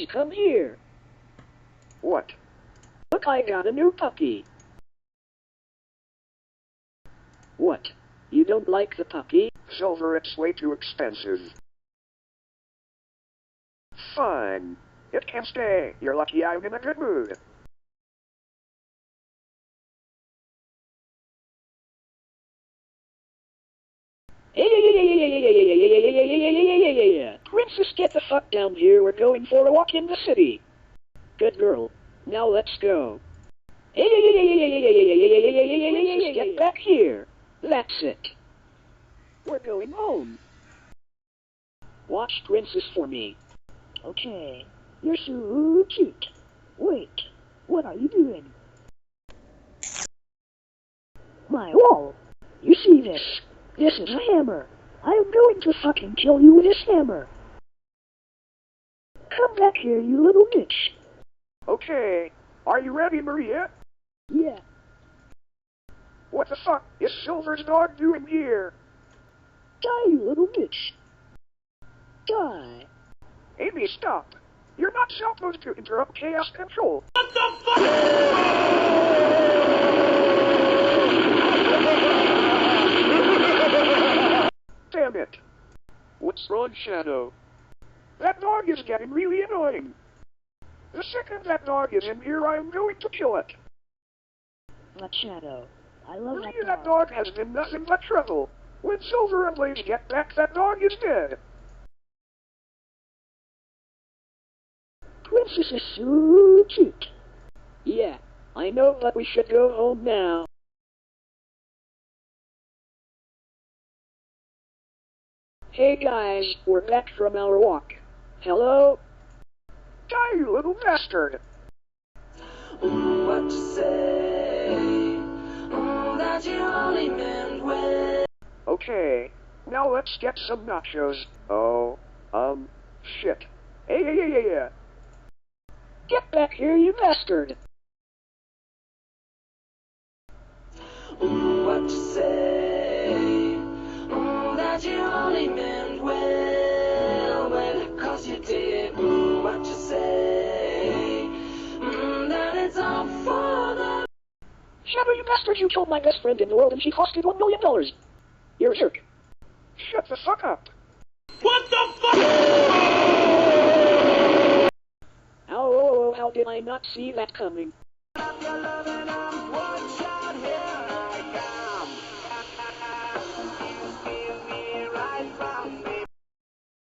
Hey, come here. What? Look, I got a new puppy. What? You don't like the puppy? Silver, it's way too expensive. Fine. It can stay. You're lucky I'm in a good mood. Princess, get the fuck down here. We're going for a walk in the city. Good girl. Now let's go. Princess, get back here. That's it. We're going home. Watch Princess for me. Okay. You're so cute. Wait. What are you doing? My wall. You see this? This is a hammer. I'm going to fucking kill you with this hammer. Come back here, you little bitch. Okay. Are you ready, Maria? Yeah. What the fuck is Silver's dog doing here? Die, you little bitch. Die. Amy, stop. You're not supposed to interrupt chaos control. What the fuck? Damn it. What's wrong, Shadow? That dog is getting really annoying. The second that dog is in here, I'm going to kill it. But Shadow, I love Maria, that that dog has been nothing but trouble. When Silver and Blaze get back, that dog is dead. Princess is so cute. Yeah, I know, but we should go home now. Hey guys, we're back from our walk. Hello? Die, you little bastard. What to say? That you only meant well. Okay, now let's get some nachos. Oh, shit. Hey. Get back here, you bastard! What to say? That you only meant well, cause you did. What to say? That it's all for the... Shadow, you bastard, you killed my best friend in the world and she costed $1 million. You're a jerk. Shut the fuck up. What the fuck? Oh, how did I not see that coming? Your loving arms, one shot.